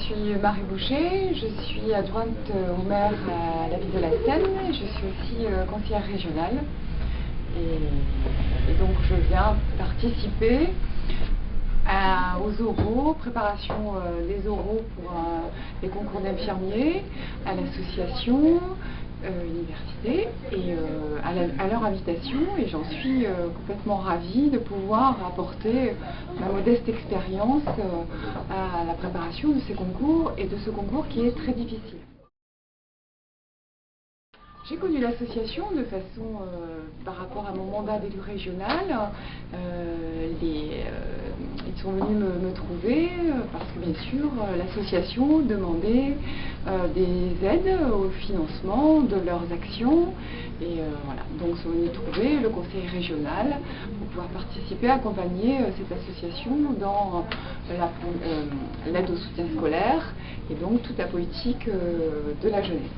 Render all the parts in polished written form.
suis Marie Boucher, je suis adjointe au maire à la ville de la Seine, je suis aussi conseillère régionale et donc je viens participer aux oraux, préparation des oraux pour les concours d'infirmiers, à l'association, université et à leur invitation, et j'en suis complètement ravie de pouvoir apporter ma modeste expérience à la préparation de ces concours et de ce concours qui est très difficile. J'ai connu l'association de façon, par rapport à mon mandat d'élu régional, ils sont venus me trouver parce que bien sûr l'association demandait des aides au financement de leurs actions et voilà, donc ils sont venus trouver le conseil régional pour pouvoir participer, accompagner cette association dans l'aide au soutien scolaire et donc toute la politique de la jeunesse.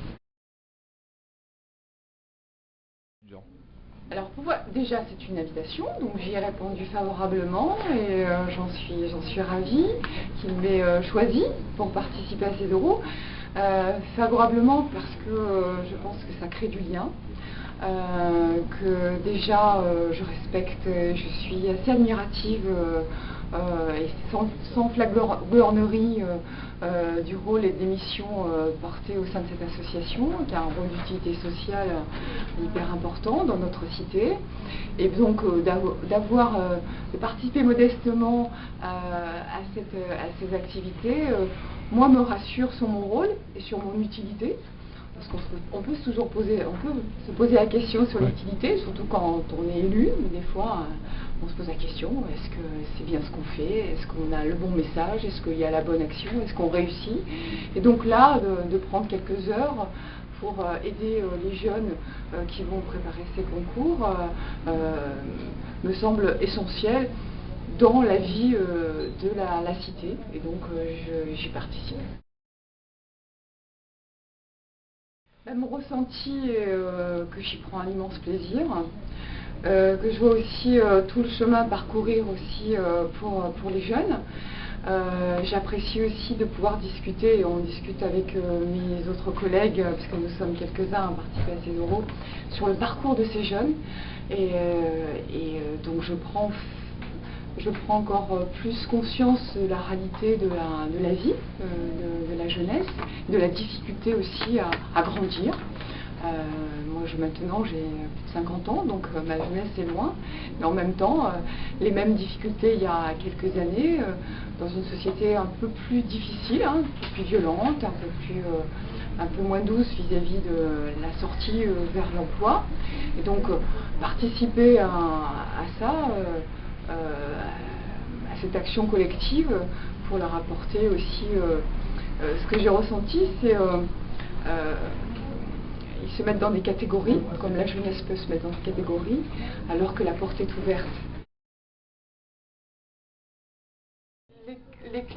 Alors déjà c'est une invitation, donc j'y ai répondu favorablement et j'en suis ravie qu'il m'ait choisi pour participer à ces oraux. Favorablement parce que je pense que ça crée du lien, que déjà je respecte, je suis assez admirative et sans flagornerie du rôle et des missions portées au sein de cette association, qui a un rôle d'utilité sociale hyper important dans notre cité. Et donc de participer modestement à ces activités, moi me rassure sur mon rôle et sur mon utilité. Parce qu'on peut toujours se poser la question sur l'utilité, surtout quand on est élu. Des fois, on se pose la question, est-ce que c'est bien ce qu'on fait? Est-ce qu'on a le bon message? Est-ce qu'il y a la bonne action? Est-ce qu'on réussit? Et donc là, de prendre quelques heures pour aider les jeunes qui vont préparer ces concours me semble essentiel dans la vie de la cité. Et donc j'y participe. Mon ressenti est que j'y prends un immense plaisir, que je vois aussi tout le chemin à parcourir aussi pour les jeunes. J'apprécie aussi de pouvoir discuter, et on discute avec mes autres collègues, puisque nous sommes quelques-uns à participer à ces oraux, sur le parcours de ces jeunes. Et donc je prends encore plus conscience de la réalité de la vie, de la jeunesse, de la difficulté aussi à grandir. Moi maintenant j'ai plus de 50 ans, donc ma jeunesse est loin, mais en même temps les mêmes difficultés il y a quelques années, dans une société un peu plus difficile, un peu plus violente, un peu moins douce vis-à-vis de la sortie vers l'emploi. Et donc participer à ça, à cette action collective pour leur apporter aussi ce que j'ai ressenti, c'est ils se mettent dans des catégories, comme la jeunesse peut se mettre dans des catégories, alors que la porte est ouverte.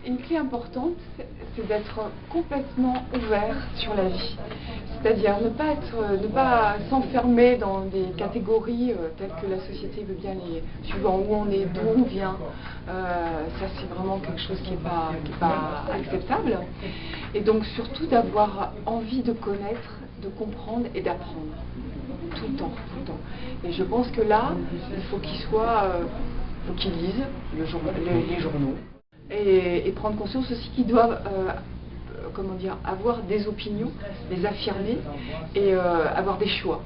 Une clé importante, c'est d'être complètement ouvert sur la vie. C'est-à-dire ne pas s'enfermer dans des catégories telles que la société veut bien, suivant où on est, d'où on vient. Ça c'est vraiment quelque chose qui n'est pas acceptable. Et donc surtout d'avoir envie de connaître, de comprendre et d'apprendre. Tout le temps. Et je pense que là, il faut qu'ils lisent les journaux. Et prendre conscience aussi qu'ils doivent avoir des opinions, les affirmer et avoir des choix.